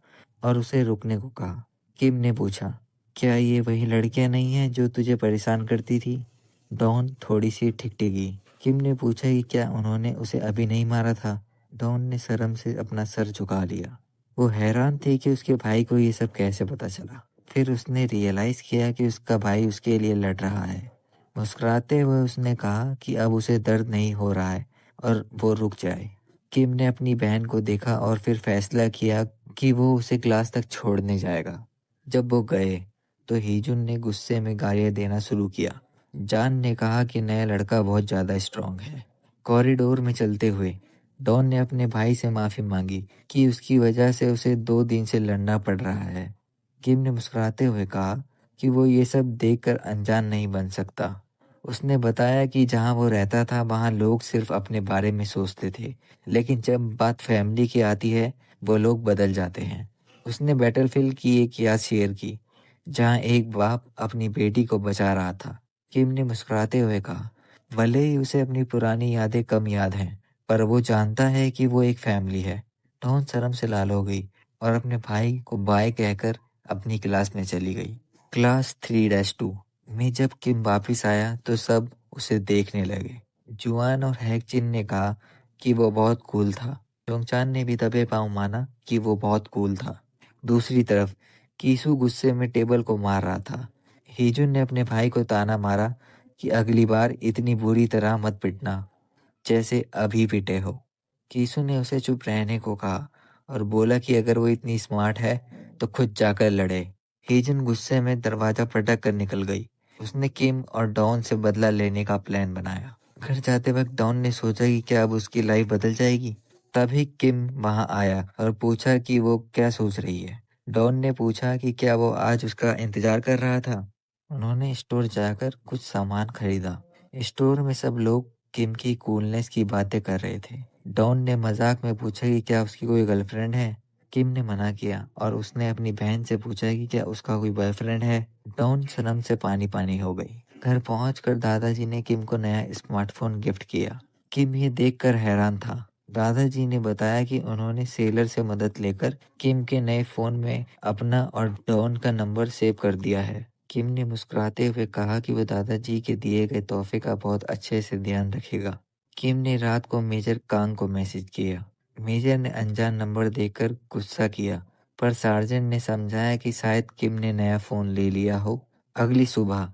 S1: और उसे रुकने को कहा। किम ने पूछा, क्या ये वही लड़कियां नहीं हैं जो तुझे परेशान करती थी? डॉन थोड़ी सी ठिकठिकी। किम ने पूछा कि क्या उन्होंने उसे अभी नहीं मारा था? डॉन ने शर्म से अपना सर झुका लिया। वो हैरान थी कि उसके भाई को ये सब कैसे पता चला। फिर उसने रियलाइज किया कि उसका भाई उसके लिए लड़ रहा है। मुस्कुराते हुए उसने कहा कि अब उसे दर्द नहीं हो रहा है और वो रुक जाए। किम ने अपनी बहन को देखा और फिर फैसला किया कि वो उसे क्लास तक छोड़ने जाएगा। जब वो गए तो हीजुन ने गुस्से में गालियां देना शुरू किया। जान ने कहा कि नया लड़का बहुत ज़्यादा स्ट्रांग है। कॉरिडोर में चलते हुए डॉन ने अपने भाई से माफ़ी मांगी कि उसकी वजह से उसे 2 दिन से लड़ना पड़ रहा है। किम ने मुस्कुराते हुए कहा कि वो ये सब देखकर अनजान नहीं बन सकता। उसने बताया कि जहाँ वो रहता था वहाँ लोग सिर्फ अपने बारे में सोचते थे, लेकिन जब बात फैमिली की आती है वो लोग बदल जाते हैं। उसने बैटलफील्ड की एक याद शेयर की जहाँ एक बाप अपनी बेटी को बचा रहा था। किम ने मुस्कुराते हुए कहा, भले ही उसे अपनी पुरानी यादें कम याद हैं, पर वो जानता है कि वो एक फैमिली है। डॉन शर्म से लाल हो गई और अपने भाई को बाय कहकर अपनी क्लास में चली गई। क्लास 3-2 में जब किम वापिस आया तो सब उसे देखने लगे। जुआन और हैकचिन ने कहा कि वो बहुत कूल था। डोंगचान ने भी दबे पांव माना कि वो बहुत कूल था। दूसरी तरफ कीसू गुस्से में टेबल को मार रहा था। हीजुन ने अपने भाई को ताना मारा कि अगली बार इतनी बुरी तरह मत पिटना जैसे अभी पिटे हो। कीसू ने उसे चुप रहने को कहा और बोला कि अगर वो इतनी स्मार्ट है तो खुद जाकर लड़े। हीजन गुस्से में दरवाजा पटक कर निकल गई। उसने किम और डॉन से बदला लेने का प्लान बनाया। घर जाते वक्त डॉन ने सोचा कि क्या अब उसकी लाइफ बदल जाएगी। तभी किम वहां आया और पूछा कि वो क्या सोच रही है। डॉन ने पूछा कि क्या वो आज उसका इंतजार कर रहा था। उन्होंने स्टोर जाकर कुछ सामान खरीदा। स्टोर में सब लोग किम की कूलनेस की बातें कर रहे थे। डॉन ने मजाक में पूछा कि क्या उसकी कोई गर्लफ्रेंड है। किम ने मना किया और उसने अपनी बहन से पूछा कि क्या उसका कोई बॉयफ्रेंड है। डॉन शर्म से पानी पानी हो गई। घर पहुंचकर दादाजी ने किम को नया स्मार्टफोन गिफ्ट किया। किम ये देखकर हैरान था। दादाजी ने बताया कि उन्होंने सेलर से मदद लेकर किम के नए फोन में अपना और डॉन का नंबर सेव कर दिया है। किम ने मुस्कुराते हुए कहा कि वो दादाजी के दिए गए तोहफे का बहुत अच्छे से ध्यान रखेगा। किम ने रात को मेजर कांग को मैसेज किया। मेजर ने अनजान नंबर देखकर गुस्सा किया, पर सार्जेंट ने समझाया कि शायद किम ने नया फोन ले लिया हो। अगली सुबह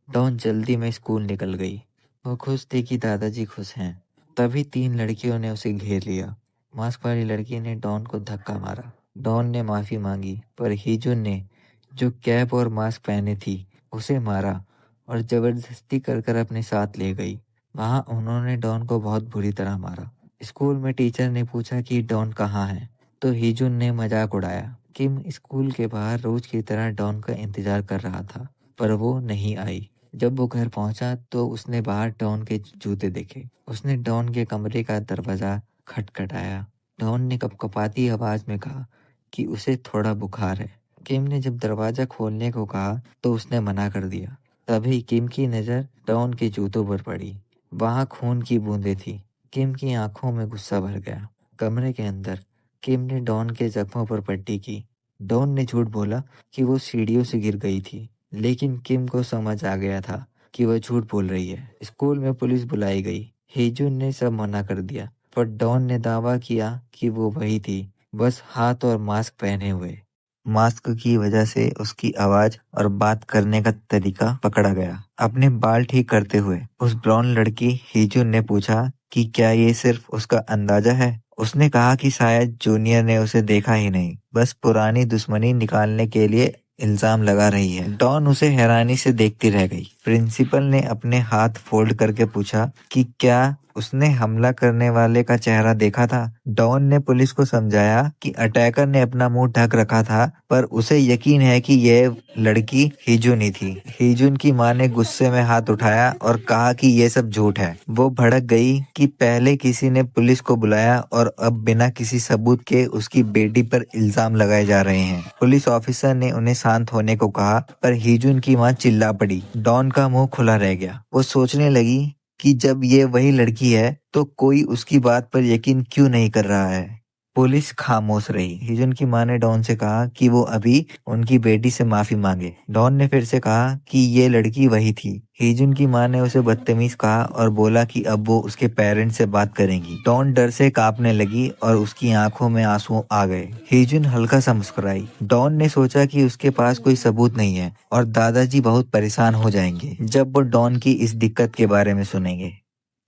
S1: डॉन जल्दी में स्कूल निकल गई। वो खुश थी कि दादाजी खुश हैं। तभी 3 लड़कियों ने उसे घेर लिया। मास्क वाली लड़की ने डॉन को धक्का मारा। डॉन ने माफी मांगी, पर हीजुन ने, जो कैप और मास्क पहने थी, उसे मारा और जबरदस्ती कर कर अपने साथ ले गई। वहां उन्होंने डॉन को बहुत बुरी तरह मारा। स्कूल में टीचर ने पूछा कि डॉन कहाँ है, तो हीजुन ने मजाक उड़ाया। किम स्कूल के बाहर रोज की तरह डॉन का इंतजार कर रहा था, पर वो नहीं आई। जब वो घर पहुंचा तो उसने बाहर डॉन के जूते देखे। उसने डॉन के कमरे का दरवाजा खटखटाया। डॉन ने कपकपाती आवाज में कहा कि उसे थोड़ा बुखार है। किम ने जब दरवाजा खोलने को कहा तो उसने मना कर दिया। तभी किम की नजर डॉन के जूतों पर पड़ी। वहां खून की बूंदें थी। किम की आंखों में गुस्सा भर गया। कमरे के अंदर किम ने डॉन के जख्मों पर पट्टी की। डॉन ने झूठ बोला कि वो सीढ़ियों से गिर गई थी, लेकिन किम को समझ आ गया था कि वह झूठ बोल रही है। स्कूल में पुलिस बुलाई गई। हेजुन ने सब मना कर दिया, पर डॉन ने दावा किया कि वो वही थी, बस हाथ और मास्क पहने हुए। मास्क की वजह से उसकी आवाज और बात करने का तरीका पकड़ा गया। अपने बाल ठीक करते हुए उस ब्राउन लड़की हीजुन ने पूछा कि क्या ये सिर्फ उसका अंदाजा है। उसने कहा कि शायद जूनियर ने उसे देखा ही नहीं, बस पुरानी दुश्मनी निकालने के लिए इल्जाम लगा रही है। डॉन उसे हैरानी से देखती रह गई। प्रिंसिपल ने अपने हाथ फोल्ड करके पूछा कि क्या उसने हमला करने वाले का चेहरा देखा था। डॉन ने पुलिस को समझाया कि अटैकर ने अपना मुंह ढक रखा था, पर उसे यकीन है कि यह लड़की हिजुन ही थी। हिजुन की मां ने गुस्से में हाथ उठाया और कहा कि यह सब झूठ है। वो भड़क गई कि पहले किसी ने पुलिस को बुलाया और अब बिना किसी सबूत के उसकी बेटी पर इल्जाम लगाए जा रहे हैं। पुलिस ऑफिसर ने उन्हें शांत होने को कहा, पर हिजुन की मां चिल्ला पड़ी। डॉन का मुंह खुला रह गया। वो सोचने लगी कि जब ये वही लड़की है तो कोई उसकी बात पर यकीन क्यों नहीं कर रहा है। पुलिस खामोश रही। हिजुन की मां ने डॉन से कहा कि वो अभी उनकी बेटी से माफी मांगे। डॉन ने फिर से कहा कि ये लड़की वही थी। हिजुन की मां ने उसे बदतमीज कहा और बोला कि अब वो उसके पेरेंट्स से बात करेंगी। डॉन डर से कांपने लगी और उसकी आंखों में आंसू आ गए। हिजुन हल्का सा मुस्कुराई। डॉन ने सोचा कि उसके पास कोई सबूत नहीं है और दादाजी बहुत परेशान हो जाएंगे जब वो डॉन की इस दिक्कत के बारे में सुनेंगे।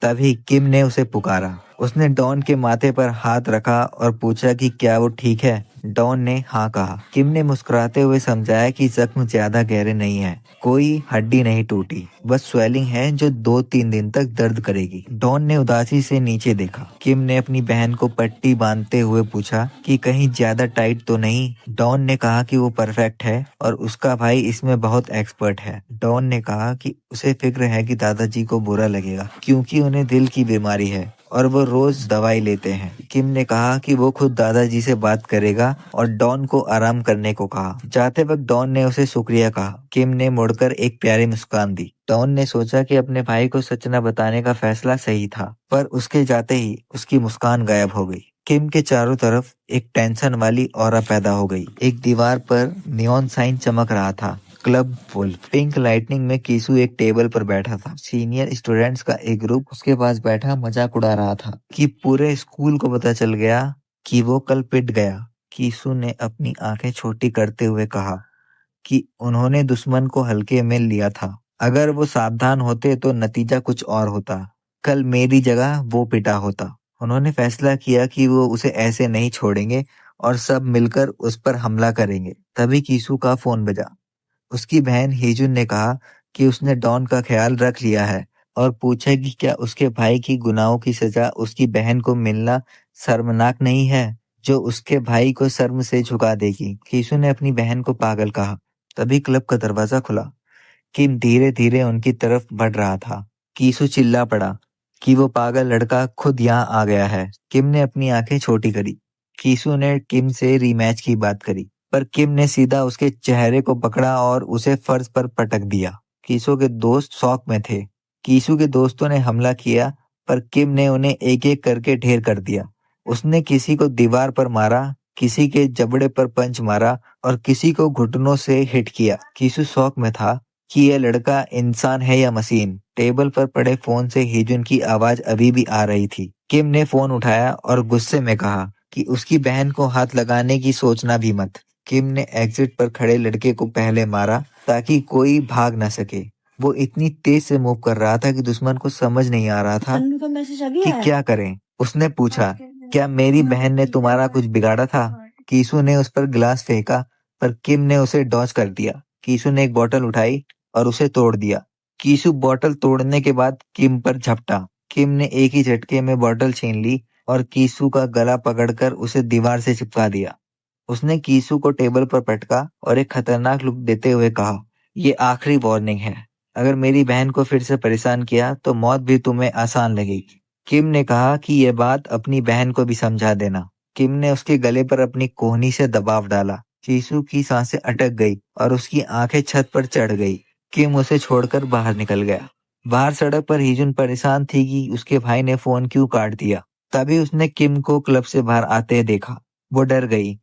S1: तभी किम ने उसे पुकारा। उसने डॉन के माथे पर हाथ रखा और पूछा कि क्या वो ठीक है। डॉन ने हाँ कहा। किम ने मुस्कुराते हुए समझाया कि जख्म ज्यादा गहरे नहीं है, कोई हड्डी नहीं टूटी, बस स्वेलिंग है जो 2-3 दिन तक दर्द करेगी। डॉन ने उदासी से नीचे देखा। किम ने अपनी बहन को पट्टी बांधते हुए पूछा कि कहीं ज्यादा टाइट तो नहीं। डॉन ने कहा कि वो परफेक्ट है और उसका भाई इसमें बहुत एक्सपर्ट है। डॉन ने कहा कि उसे फिक्र है कि दादाजी को बुरा लगेगा क्योंकि उन्हें दिल की बीमारी है और वो रोज दवाई लेते हैं। किम ने कहा कि वो खुद दादाजी से बात करेगा और डॉन को आराम करने को कहा। जाते वक्त डॉन ने उसे शुक्रिया कहा। किम ने मुड़कर एक प्यारी मुस्कान दी। डॉन ने सोचा कि अपने भाई को सच न बताने का फैसला सही था, पर उसके जाते ही उसकी मुस्कान गायब हो गई। किम के चारों तरफ एक टेंशन वाली ऑरा पैदा हो गई। एक दीवार पर नियॉन साइन चमक रहा था, क्लब फुल पिंक लाइटनिंग में। कीसू एक टेबल पर बैठा था। सीनियर स्टूडेंट्स का एक ग्रुप उसके पास बैठा मजाक उड़ा रहा था कि पूरे स्कूल को पता चल गया कि वो कल पिट गया। कीसू ने अपनी आंखें छोटी करते हुए कहा कि उन्होंने दुश्मन को हल्के में लिया था। अगर वो सावधान होते तो नतीजा कुछ और होता। कल मेरी जगह वो पिटा होता। उन्होंने फैसला किया कि वो उसे ऐसे नहीं छोड़ेंगे और सब मिलकर उस पर हमला करेंगे। तभी कीसू का फोन बजा। उसकी बहन हिजुन ने कहा कि उसने डॉन का ख्याल रख लिया है और पूछा कि क्या उसके भाई की गुनाहों की सजा उसकी बहन को मिलना शर्मनाक नहीं है, जो उसके भाई को शर्म से झुका देगी। कीसू ने अपनी बहन को पागल कहा। तभी क्लब का दरवाजा खुला। किम धीरे धीरे उनकी तरफ बढ़ रहा था। कीसू चिल्ला पड़ा कि वो पागल लड़का खुद यहाँ आ गया है। किम ने अपनी आंखें छोटी करी। कीसू ने किम से रीमैच की बात करी, पर किम ने सीधा उसके चेहरे को पकड़ा और उसे फर्श पर पटक दिया। कीसू के दोस्त शौक में थे। कीसू के दोस्तों ने हमला किया, पर किम ने उन्हें एक एक करके ढेर कर दिया। उसने किसी को दीवार पर मारा, किसी के जबड़े पर पंच मारा और किसी को घुटनों से हिट किया। कीसू शौक में था कि यह लड़का इंसान है या मशीन। टेबल पर पड़े फोन से हिजुन की आवाज अभी भी आ रही थी। किम ने फोन उठाया और गुस्से में कहा कि उसकी बहन को हाथ लगाने की सोचना भी मत। किम ने एग्जिट पर खड़े लड़के को पहले मारा ताकि कोई भाग न सके। वो इतनी तेज से मूव कर रहा था कि दुश्मन को समझ नहीं आ रहा था कि क्या करें। उसने पूछा, क्या मेरी बहन ने तुम्हारा कुछ बिगाड़ा था? कीसू ने उस पर गिलास फेंका, पर किम ने उसे डॉज कर दिया। कीसू ने एक बोतल उठाई और उसे तोड़ दिया। कीसू बोतल तोड़ने के बाद किम पर झपटा। किम ने एक ही झटके में बोतल छीन ली और कीसू का गला पकड़कर उसे दीवार से चिपका दिया। उसने कीसू को टेबल पर पटका और एक खतरनाक लुक देते हुए कहा, ये आखिरी वार्निंग है। अगर मेरी बहन को फिर से परेशान किया तो मौत भी तुम्हें आसान लगेगी। किम ने कहा कि यह बात अपनी बहन को भी समझा देना। किम ने उसके गले पर अपनी कोहनी से दबाव डाला। कीसू की सांसें अटक गई और उसकी आंखें छत पर चढ़ गई। किम उसे छोड़कर बाहर निकल गया। बाहर सड़क पर हिजुन परेशान थी कि उसके भाई ने फोन क्यों काट दिया। तभी उसने किम को क्लब से बाहर आते देखा। वो डर गई।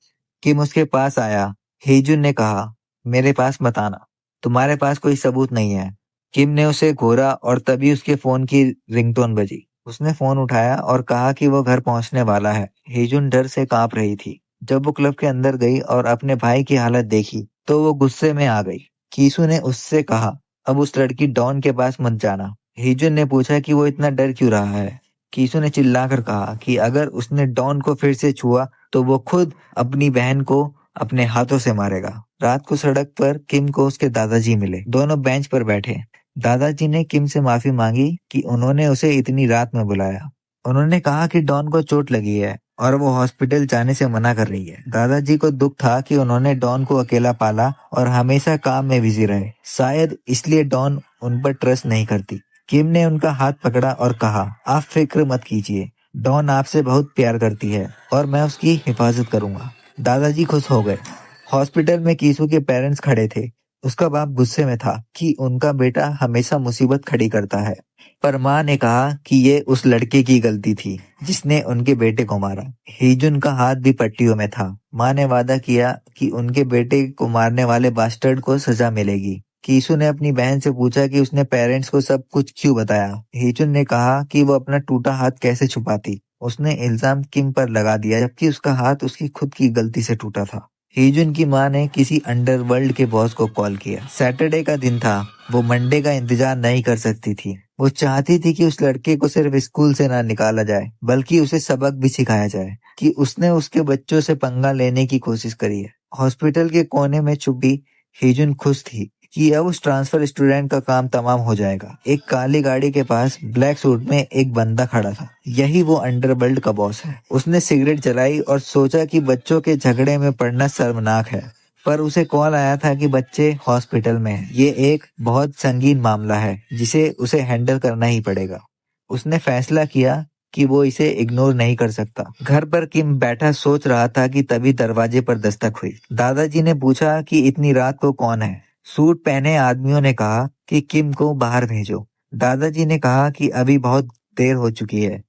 S1: किम उसके पास आया। हिजुन ने कहा, मेरे पास मत आना, तुम्हारे पास कोई सबूत नहीं है। किम ने उसे घूरा और तभी उसके फोन की रिंगटोन बजी। उसने फोन उठाया और कहा कि वो घर पहुंचने वाला है। हिजुन डर से कांप रही थी। जब वो क्लब के अंदर गई और अपने भाई की हालत देखी तो वो गुस्से में आ गई। कीसू ने उससे कहा, अब उस लड़की डॉन के पास मत जाना। हिजुन ने पूछा कि वो इतना डर क्यों रहा है। कीसू ने चिल्लाकर कहा कि अगर उसने डॉन को फिर से छुआ तो वो खुद अपनी बहन को अपने हाथों से मारेगा। रात को सड़क पर किम को उसके दादाजी मिले। दोनों बेंच पर बैठे। दादाजी ने किम से माफी मांगी कि उन्होंने उसे इतनी रात में बुलाया। उन्होंने कहा कि डॉन को चोट लगी है और वो हॉस्पिटल जाने से मना कर रही है। दादाजी को दुख था कि उन्होंने डॉन को अकेला पाला और हमेशा काम में बिजी रहे। शायद इसलिए डॉन उन पर ट्रस्ट नहीं करती। किम ने उनका हाथ पकड़ा और कहा, आप फिक्र मत कीजिए, डॉन आपसे बहुत प्यार करती है और मैं उसकी हिफाजत करूंगा। दादाजी खुश हो गए। हॉस्पिटल में कीसू के पेरेंट्स खड़े थे। उसका बाप गुस्से में था कि उनका बेटा हमेशा मुसीबत खड़ी करता है, पर माँ ने कहा कि ये उस लड़के की गलती थी जिसने उनके बेटे को मारा। हीजुन का हाथ भी पट्टियों में था। माँ ने वादा किया कि उनके बेटे को मारने वाले बास्टर्ड को सजा मिलेगी। कीसू ने अपनी बहन से पूछा कि उसने पेरेंट्स को सब कुछ क्यों बताया। हीजुन ने कहा कि वो अपना टूटा हाथ कैसे छुपाती। उसने इल्जाम किम पर लगा दिया, जबकि उसका हाथ उसकी खुद की गलती से टूटा था। हीजुन की माँ ने किसी अंडरवर्ल्ड के बॉस को कॉल किया। सैटरडे का दिन था। वो मंडे का इंतजार नहीं कर सकती थी। वो चाहती थी कि उस लड़के को सिर्फ स्कूल से ना निकाला जाए, बल्कि उसे सबक भी सिखाया जाए कि उसने उसके बच्चों से पंगा लेने की कोशिश करी है। हॉस्पिटल के कोने में छुपी हीजुन खुश थी कि अब उस ट्रांसफर स्टूडेंट का काम तमाम हो जाएगा। एक काली गाड़ी के पास ब्लैक सूट में एक बंदा खड़ा था। यही वो अंडरवर्ल्ड का बॉस है। उसने सिगरेट जलाई और सोचा कि बच्चों के झगड़े में पड़ना शर्मनाक है, पर उसे कॉल आया था कि बच्चे हॉस्पिटल में हैं। ये एक बहुत संगीन मामला है जिसे उसे हैंडल करना ही पड़ेगा। उसने फैसला किया कि वो इसे इग्नोर नहीं कर सकता। घर पर किम बैठा सोच रहा था कि तभी दरवाजे पर दस्तक हुई। दादाजी ने पूछा कि इतनी रात को कौन है। सूट पहने आदमियों ने कहा कि किम को बाहर भेजो। दादाजी ने कहा कि अभी बहुत देर हो चुकी है।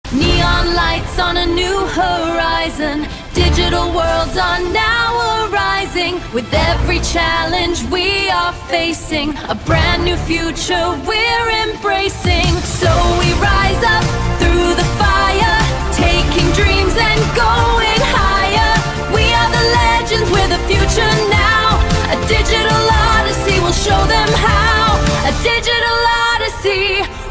S2: Neon lights on a new horizon. Digital worlds are now arising. With every challenge we are facing, a brand new future we're embracing. So we rise up through the fire, taking dreams and going higher. We are the legends, we're the future now. A digital odyssey will show them how. A digital odyssey.